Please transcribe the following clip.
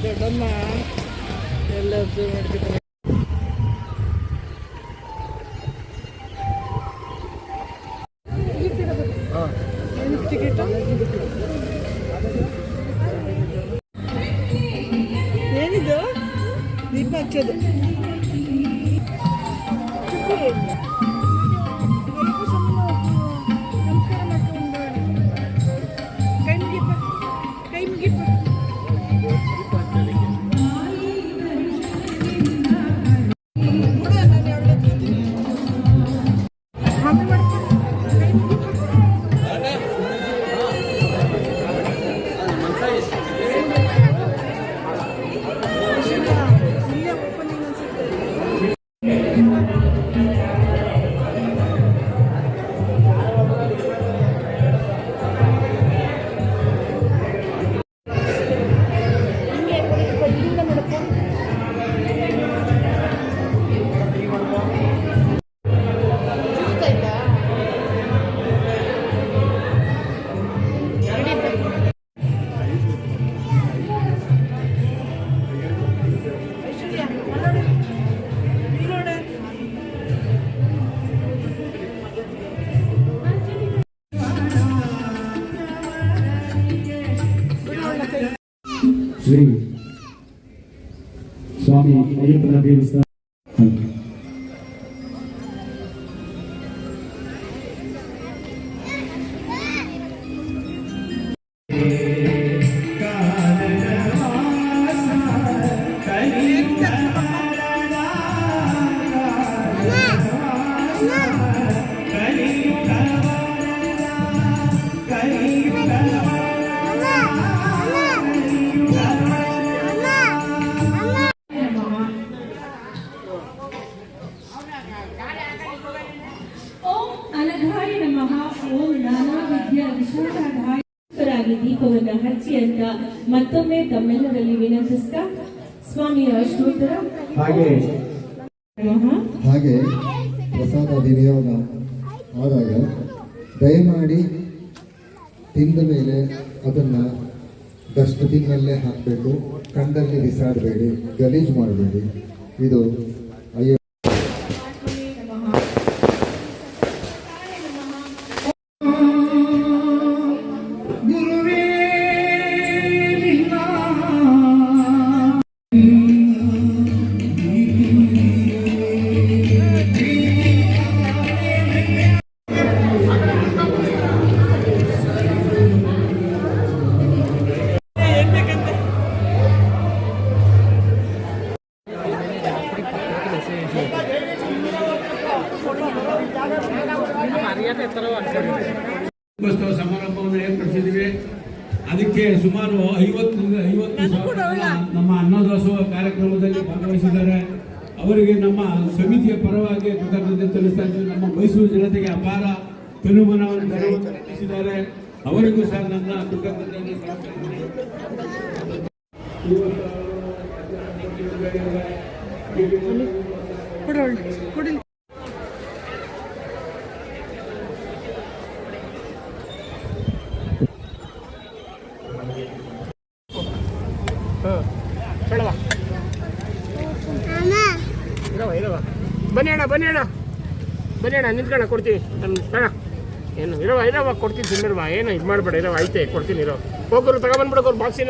ದೊಡ್ಡಮ್ಮ ಎಲ್ಲ ಅಬ್ಸರ್ವ್ ಮಾಡ್ತಿದ್ದಾರೆ. ಏನಿದು ದೀಪ ಹಚ್ಚೋದು? ಶ್ರೀ ಸ್ವಾಮಿ ಅಯ್ಯಪ್ಪನ ದೇವಸ್ಥಾನ ದೀಪವನ್ನು ಹಚ್ಚಿ ಅಂತ ಮತ್ತೊಮ್ಮೆ ತಮ್ಮೆಲ್ಲರಲ್ಲಿ ವಿನಂತಿಸ್ತಾ ಸ್ವಾಮಿಯ ಸ್ತೋತ್ರ. ಹಾಗೆ ಪ್ರಸಾದ ವಿನಿಯೋಗ ಆದಾಗ ದಯಮಾಡಿ ತಿಂದ ಮೇಲೆ ಅದನ್ನು ಡಸ್ಟ್ಬಿನ್ನಲ್ಲೇ ಹಾಕಬೇಕು. ಕಂಡಲ್ಲಿ ಬಿಸಾಡಬೇಡಿ, ಗಲೀಜು ಮಾಡಬೇಡಿ. ಇದು ಅಯ್ಯೋ ಸಮಾರಂಭವನ್ನು ಏರ್ಪಡಿಸಿದ್ವಿ. ಅದಕ್ಕೆ ಸುಮಾರು 50 ನಮ್ಮ ಅನ್ನದಾಸೋಹ ಕಾರ್ಯಕ್ರಮದಲ್ಲಿ ಭಾಗವಹಿಸಿದ್ದಾರೆ. ಅವರಿಗೆ ನಮ್ಮ ಸಮಿತಿಯ ಪರವಾಗಿ ಕೃತಜ್ಞತೆ ತಿಳಿಸ್ತಾ ಇದ್ದೀವಿ. ನಮ್ಮ ಮೈಸೂರು ಜನತೆಗೆ ಅಪಾರ ತನುಮನವನ್ನು ನಡೆಸಿದ್ದಾರೆ. ಅವರಿಗೂ ಸಹ ನನ್ನ ಕೃತಜ್ಞತೆಯನ್ನು ಬನ್ನಿ ಅಣ್ಣ ನಿಂತ್ಕೋಣ, ಕೊಡ್ತೀನಿ. ಏನು ಇರವ ಕೊಡ್ತೀನಿ. ತಿನ್ನಿರ್ವಾ, ಏನು ಇದು ಮಾಡಬೇಡ. ಇರವ ಐತೆ ಕೊಡ್ತೀನಿ. ಹೋಗೋರು ತಗೊಬಂದ್ಬಿಡೋರು ಬಾಕ್ಸಿನ.